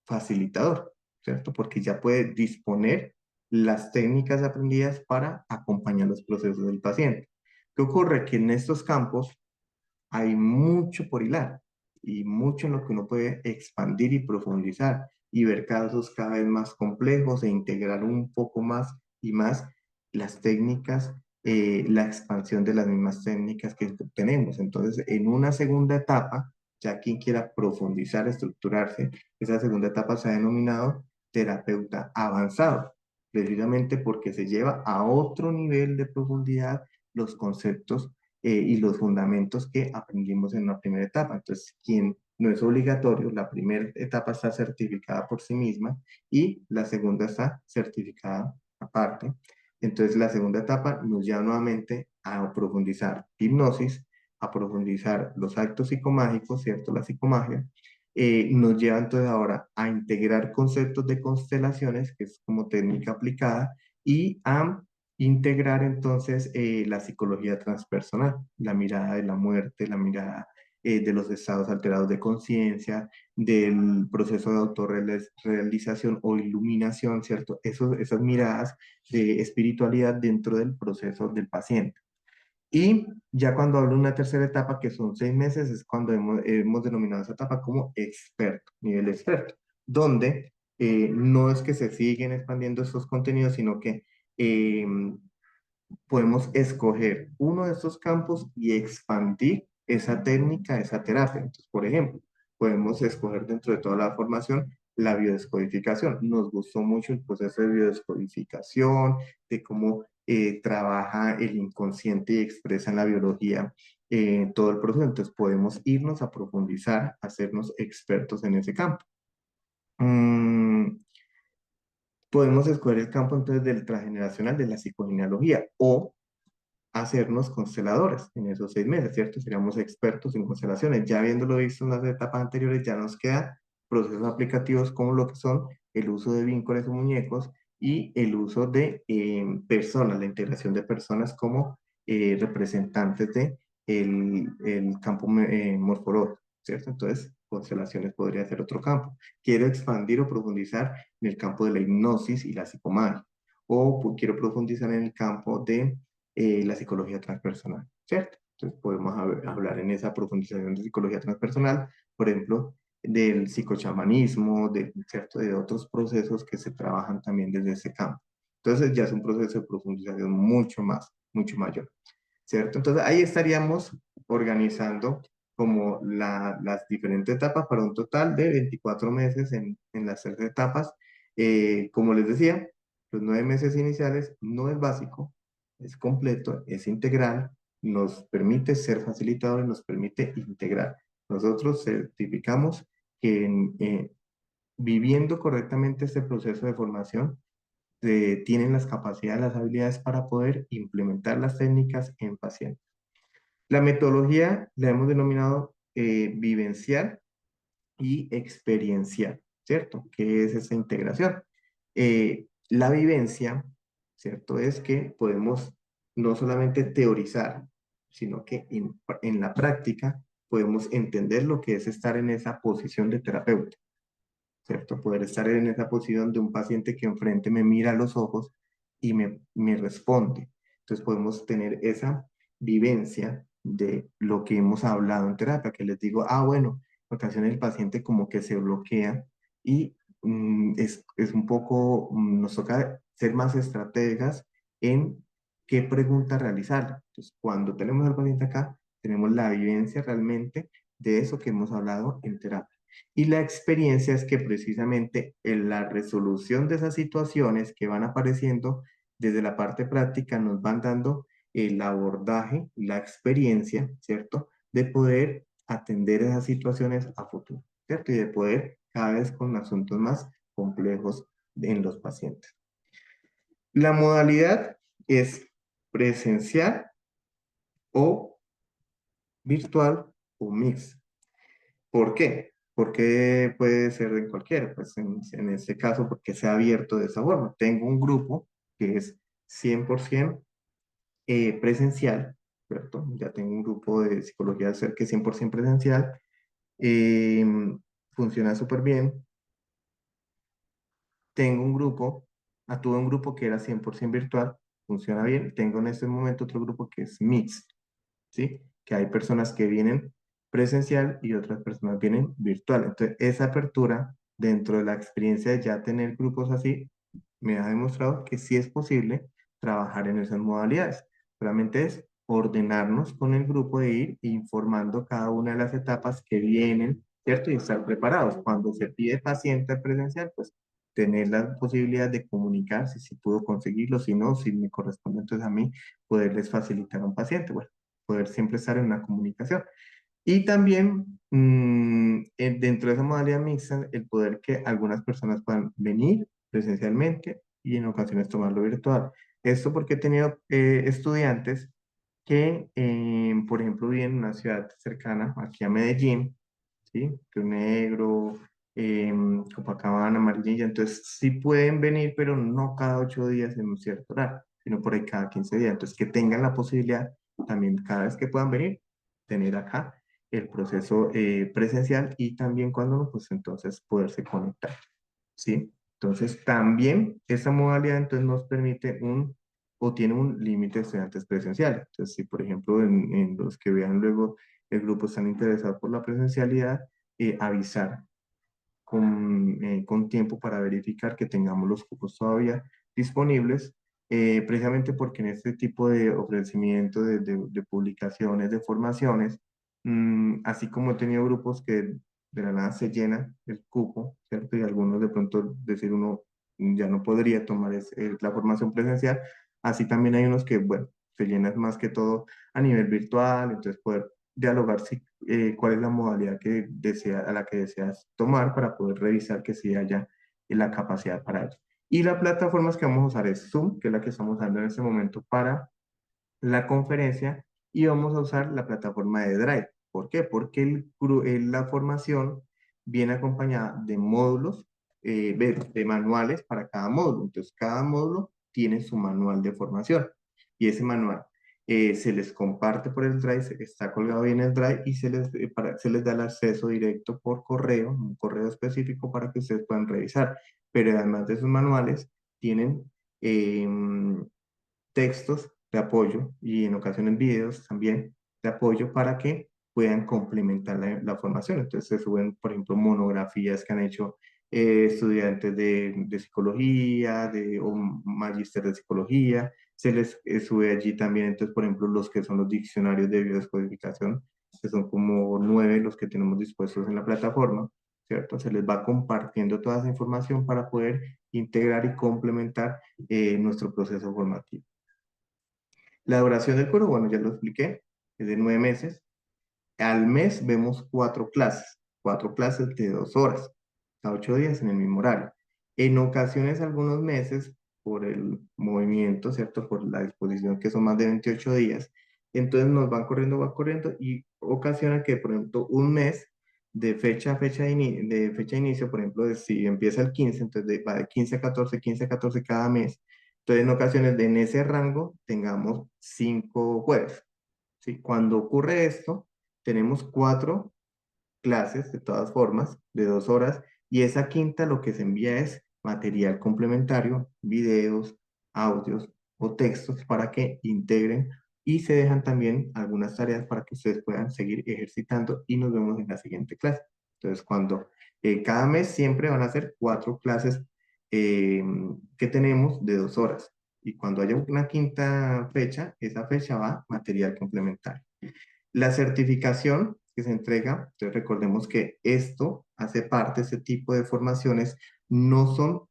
facilitador, ¿cierto? Porque ya puede disponer las técnicas aprendidas para acompañar los procesos del paciente. ¿Qué ocurre? Que en estos campos hay mucho por hilar y mucho en lo que uno puede expandir y profundizar y ver casos cada vez más complejos e integrar un poco más y más las técnicas, la expansión de las mismas técnicas que tenemos. Entonces, en una segunda etapa, ya quien quiera profundizar, estructurarse, esa segunda etapa se ha denominado terapeuta avanzado, precisamente porque se lleva a otro nivel de profundidad los conceptos y los fundamentos que aprendimos en una primera etapa. Entonces, quien no es obligatorio, la primera etapa está certificada por sí misma y la segunda está certificada aparte. Entonces, la segunda etapa nos lleva nuevamente a profundizar hipnosis, a profundizar los actos psicomágicos, ¿cierto? La psicomagia. Nos lleva entonces ahora a integrar conceptos de constelaciones, que es como técnica aplicada, y a integrar entonces la psicología transpersonal, la mirada de la muerte, la mirada de los estados alterados de conciencia, del proceso de autorrealización o iluminación, ¿cierto? Esas miradas de espiritualidad dentro del proceso del paciente. Y ya cuando hablo de una tercera etapa, que son 6 meses, es cuando hemos denominado esa etapa como experto, nivel experto, donde no es que se siguen expandiendo estos contenidos, sino que eh, podemos escoger uno de estos campos y expandir esa técnica, esa terapia. Entonces, por ejemplo, podemos escoger dentro de toda la formación la biodescodificación. Nos gustó mucho el proceso de biodescodificación, de cómo trabaja el inconsciente y expresa en la biología todo el proceso. Entonces, podemos irnos a profundizar, hacernos expertos en ese campo. Mm, Podemos escoger el campo entonces del transgeneracional de la psicogenealogía o hacernos consteladores en esos 6 meses, ¿cierto? Seríamos expertos en constelaciones. Ya habiéndolo visto en las etapas anteriores, ya nos queda procesos aplicativos como lo que son el uso de vínculos o muñecos y el uso de personas, la integración de personas como representantes de el campo morfológico, ¿cierto? Entonces, constelaciones podría ser otro campo. Quiero expandir o profundizar en el campo de la hipnosis y la psicomagia, o quiero profundizar en el campo de la psicología transpersonal, ¿cierto? Entonces podemos hablar en esa profundización de psicología transpersonal, por ejemplo, del psicochamanismo, ¿cierto? De otros procesos que se trabajan también desde ese campo. Entonces ya es un proceso de profundización mucho mayor, ¿cierto? Entonces ahí estaríamos organizando como las diferentes etapas para un total de 24 meses en las 3 etapas. Como les decía, los 9 meses iniciales no es básico, es completo, es integral, nos permite ser facilitadores, nos permite integrar. Nosotros certificamos que viviendo correctamente este proceso de formación, tienen las capacidades, las habilidades para poder implementar las técnicas en pacientes. La metodología la hemos denominado vivencial y experiencial, ¿cierto? ¿Qué es esa integración? La vivencia, ¿cierto? Es que podemos no solamente teorizar, sino que en la práctica podemos entender lo que es estar en esa posición de terapeuta, ¿cierto? Poder estar en esa posición de un paciente que enfrente me mira a los ojos y me responde. Entonces podemos tener esa vivencia de lo que hemos hablado en terapia, que les digo, bueno, en ocasiones el paciente como que se bloquea y es un poco, nos toca ser más estrategas en qué pregunta realizar. Entonces, cuando tenemos al paciente acá, tenemos la vivencia realmente de eso que hemos hablado en terapia. Y la experiencia es que precisamente en la resolución de esas situaciones que van apareciendo desde la parte práctica nos van dando el abordaje, la experiencia, ¿cierto? De poder atender esas situaciones a futuro, ¿cierto? Y de poder cada vez con asuntos más complejos en los pacientes. La modalidad es presencial o virtual o mix. ¿Por qué? Porque puede ser en cualquiera, pues en este caso, porque se ha abierto de esa forma. Tengo un grupo que es 100% presencial, ¿cierto? Ya tengo un grupo de psicología del ser que es 100% presencial, eh, funciona súper bien. Tengo un grupo, tuve un grupo que era 100% virtual, funciona bien. Tengo en este momento otro grupo que es mixed, ¿sí? Que hay personas que vienen presencial y otras personas vienen virtual. Entonces, esa apertura dentro de la experiencia de ya tener grupos así, me ha demostrado que sí es posible trabajar en esas modalidades. Solamente es ordenarnos con el grupo de ir informando cada una de las etapas que vienen, ¿cierto? Y estar preparados. Cuando se pide paciente presencial, pues tener la posibilidad de comunicarse si puedo conseguirlo, si no, si me corresponde entonces a mí poderles facilitar a un paciente. Bueno, poder siempre estar en una comunicación. Y también dentro de esa modalidad mixta, el poder que algunas personas puedan venir presencialmente y en ocasiones tomarlo virtual. Esto porque he tenido estudiantes que, por ejemplo, viven en una ciudad cercana, aquí a Medellín, ¿sí? Río Negro, Copacabana, Amarilla, entonces sí pueden venir, pero no cada 8 días en un cierto horario, sino por ahí cada 15 días. Entonces que tengan la posibilidad también cada vez que puedan venir, tener acá el proceso presencial y también cuando no, pues entonces poderse conectar, ¿sí? Entonces también esa modalidad entonces nos permite o tiene un límite de estudiantes presenciales. Entonces si por ejemplo en los que vean luego el grupo están interesados por la presencialidad, avisar con tiempo para verificar que tengamos los cupos todavía disponibles, precisamente porque en este tipo de ofrecimiento de publicaciones, de formaciones, así como he tenido grupos que de la nada se llena el cupo, ¿cierto? Y algunos de pronto decir uno ya no podría tomar la formación presencial, así también hay unos que, bueno, se llenan más que todo a nivel virtual, entonces poder dialogar si cuál es la modalidad a la que deseas tomar para poder revisar que sí haya la capacidad para ello. Y la plataforma que vamos a usar es Zoom, que es la que estamos usando en este momento para la conferencia, y vamos a usar la plataforma de Drive. ¿Por qué? Porque la formación viene acompañada de módulos, de manuales para cada módulo. Entonces, cada módulo tiene su manual de formación y ese manual se les comparte por el Drive, está colgado bien en el Drive y se les da el acceso directo por correo, un correo específico para que ustedes puedan revisar. Pero además de esos manuales, tienen textos de apoyo y en ocasiones videos también de apoyo para que puedan complementar la formación. Entonces se suben, por ejemplo, monografías que han hecho estudiantes de psicología, o magíster de psicología. Se les sube allí también, entonces, por ejemplo, los que son los diccionarios de biodescodificación, que son como 9 los que tenemos dispuestos en la plataforma, ¿cierto? Se les va compartiendo toda esa información para poder integrar y complementar nuestro proceso formativo. La duración del curso, bueno, ya lo expliqué, es de 9 meses. Al mes vemos 4 clases de 2 horas, cada 8 días en el mismo horario. En ocasiones, algunos meses, por el movimiento, ¿cierto? Por la disposición que son más de 28 días, entonces nos van corriendo y ocasiona que, por ejemplo, un mes de fecha de inicio, por ejemplo, si empieza el 15, entonces va de 15 a 14, 15 a 14 cada mes. Entonces, en ocasiones en ese rango tengamos 5 jueves, ¿sí? Cuando ocurre esto, tenemos 4 clases de todas formas, de 2 horas, y esa quinta lo que se envía es material complementario, videos, audios o textos para que integren y se dejan también algunas tareas para que ustedes puedan seguir ejercitando y nos vemos en la siguiente clase. Entonces, cada mes siempre van a ser 4 clases eh, que tenemos de 2 horas. Y cuando haya una quinta fecha, esa fecha va material complementario. La certificación que se entrega, entonces recordemos que esto hace parte, este tipo de formaciones no son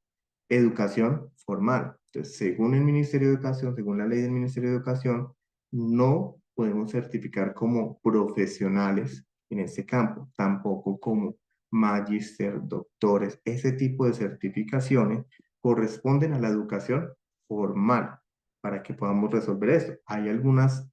educación formal. Entonces, según el Ministerio de Educación, según la ley del Ministerio de Educación, no podemos certificar como profesionales en este campo, tampoco como magíster, doctores. Ese tipo de certificaciones corresponden a la educación formal para que podamos resolver esto. Hay algunas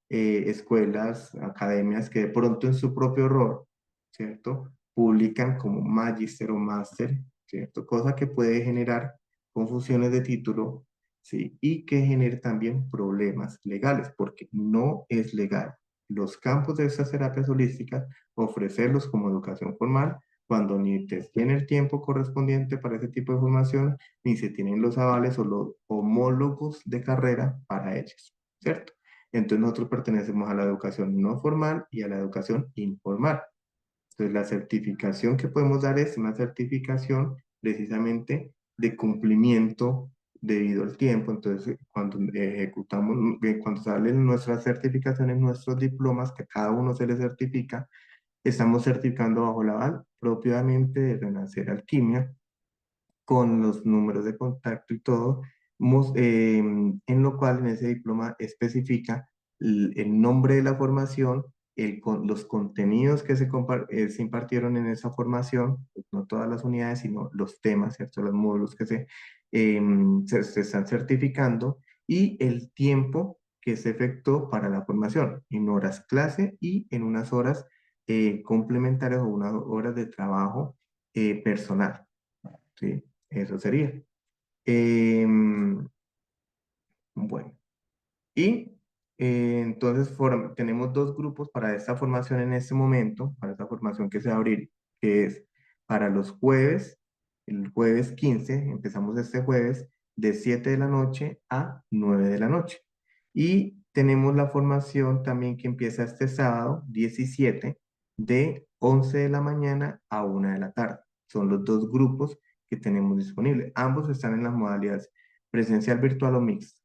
escuelas, academias que de pronto en su propio error, ¿cierto? Publican como magíster o máster, ¿cierto? Cosa que puede generar confusiones de título, ¿sí? Y que genere también problemas legales, porque no es legal los campos de estas terapias holísticas ofrecerlos como educación formal cuando ni te tiene el tiempo correspondiente para ese tipo de formación, ni se tienen los avales o los homólogos de carrera para ellos, ¿cierto? Entonces nosotros pertenecemos a la educación no formal y a la educación informal. Entonces la certificación que podemos dar es una certificación precisamente de cumplimiento debido al tiempo. Entonces cuando ejecutamos, cuando salen nuestras certificaciones, nuestros diplomas, que cada uno se le certifica, estamos certificando bajo la aval propiamente de Renacer Alquimia, con los números de contacto y todo, en lo cual en ese diploma especifica el nombre de la formación, los contenidos que se impartieron en esa formación, pues no todas las unidades, sino los temas, ¿cierto? Los módulos que se están certificando y el tiempo que se efectuó para la formación, en horas clase y en unas horas complementarias o unas horas de trabajo personal. ¿Sí? Eso sería. Em, bueno, y entonces tenemos dos grupos para esta formación en este momento, para esta formación que se va a abrir, que es para los jueves, el jueves 15 empezamos este jueves de 7 de la noche a 9 de la noche. Y tenemos la formación también que empieza este sábado 17 de 11 de la mañana a 1 de la tarde. Son los dos grupos que tenemos disponibles. Ambos están en las modalidades presencial, virtual o mixto.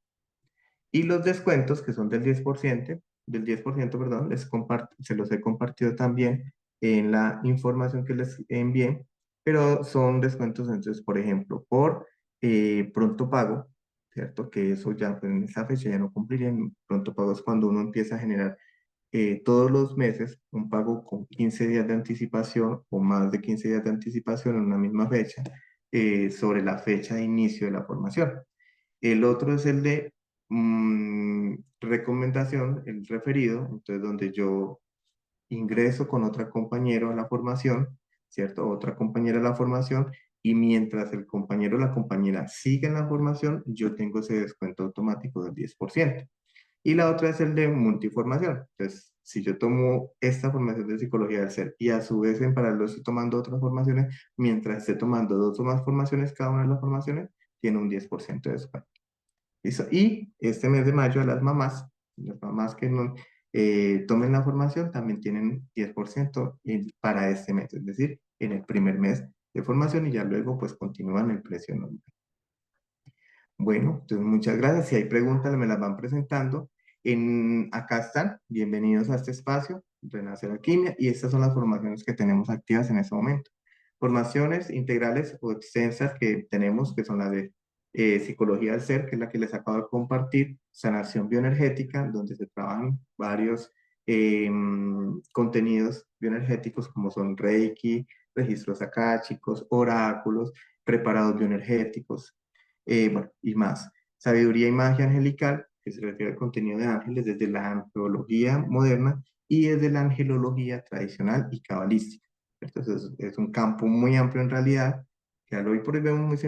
Y los descuentos, que son del 10%, perdón, se los he compartido también en la información que les envié, pero son descuentos, entonces, por ejemplo, por pronto pago, ¿cierto? Que eso ya, pues, en esa fecha ya no cumpliría. En pronto pago es cuando uno empieza a generar todos los meses un pago con 15 días de anticipación o más de 15 días de anticipación en una misma fecha sobre la fecha de inicio de la formación. El otro es el de recomendación, el referido, entonces donde yo ingreso con otra compañera a la formación, ¿cierto? Otra compañera a la formación, y mientras el compañero o la compañera sigue en la formación, yo tengo ese descuento automático del 10%. Y la otra es el de multiformación. Entonces, si yo tomo esta formación de psicología del ser y a su vez en paralelo estoy tomando otras formaciones, mientras esté tomando dos o más formaciones, cada una de las formaciones tiene un 10% de descuento. ¿Listo? Y este mes de mayo a las mamás que no tomen la formación también tienen 10% para este mes, es decir, en el primer mes de formación y ya luego pues continúan el precio normal. Bueno, entonces muchas gracias. Si hay preguntas, me las van presentando. Acá están. Bienvenidos a este espacio, Renacer Alquimia, y estas son las formaciones que tenemos activas en este momento. Formaciones integrales o extensas que tenemos, que son las de Psicología del Ser, que es la que les acabo de compartir, Sanación Bioenergética, donde se trabajan varios contenidos bioenergéticos como son Reiki, registros akáshicos, oráculos, preparados bioenergéticos, bueno, y más. Sabiduría y magia angelical, que se refiere al contenido de ángeles desde la angelología moderna y desde la angelología tradicional y cabalística. Entonces es un campo muy amplio en realidad, que al hoy por hoy vemos muy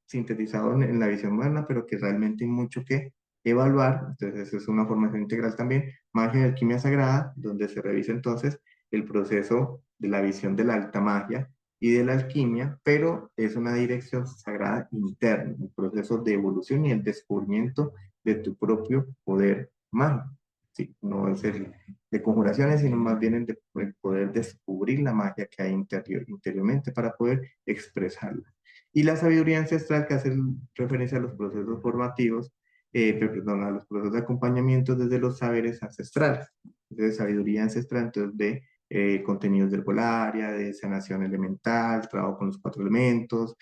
sintetizado en la visión moderna, pero que realmente hay mucho que evaluar. Entonces es una formación integral también, magia y alquimia sagrada, donde se revisa entonces el proceso de la visión de la alta magia y de la alquimia, pero es una dirección sagrada interna, un proceso de evolución y el descubrimiento de tu propio poder mágico. Sí, no es el de conjuraciones, sino más bien el poder descubrir la magia que hay interiormente para poder expresarla. Y la sabiduría ancestral, que hace referencia a los procesos formativos, perdón, a los procesos de acompañamiento desde los saberes ancestrales. Entonces, sabiduría ancestral, entonces, de contenidos del Polaria, de sanación elemental, trabajo con los cuatro elementos,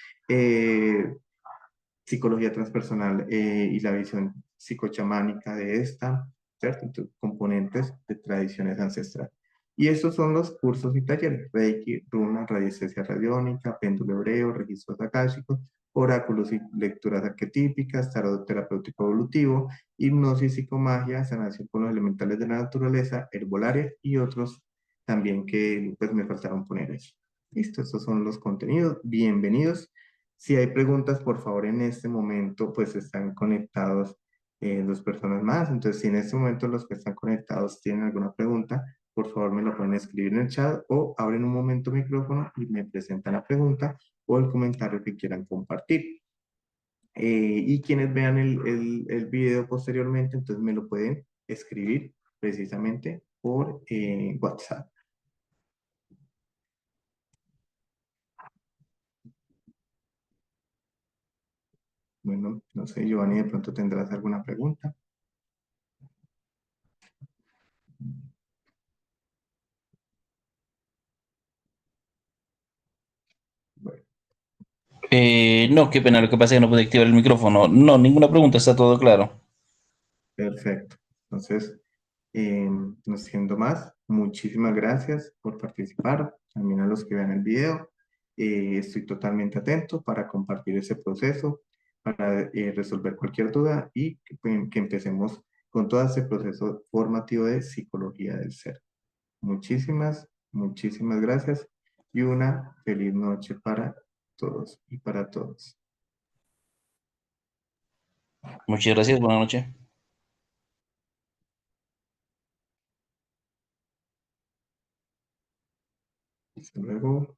psicología transpersonal y la visión psicochamánica de esta, ¿cierto? Entonces, componentes de tradiciones ancestrales. Y estos son los cursos y talleres: Reiki, runa, radiestesia radiónica, péndulo hebreo, registros akáshicos, oráculos y lecturas arquetípicas, tarot terapéutico evolutivo, hipnosis, psicomagia, sanación con los elementales de la naturaleza, herbolaria y otros también que pues me faltaron poner eso. Listo, estos son los contenidos. Bienvenidos. Si hay preguntas, por favor, en este momento, pues están conectados dos personas más. Entonces, si en este momento los que están conectados tienen alguna pregunta, por favor me lo pueden escribir en el chat o abren un momento el micrófono y me presentan la pregunta o el comentario que quieran compartir. Y quienes vean el video posteriormente, entonces me lo pueden escribir precisamente por WhatsApp. Bueno, no sé, Giovanni, de pronto tendrás alguna pregunta. Bueno, No, qué pena, lo que pasa es que no pude activar el micrófono. No, ninguna pregunta, está todo claro. perfecto. Entonces, no siendo más, muchísimas gracias por participar. También a los que vean el video. Estoy totalmente atento para compartir ese proceso, para resolver cualquier duda y que empecemos con todo ese proceso formativo de psicología del ser. Muchísimas gracias y una feliz noche para todos y para todos. Muchas gracias, buenas noches. Hasta luego.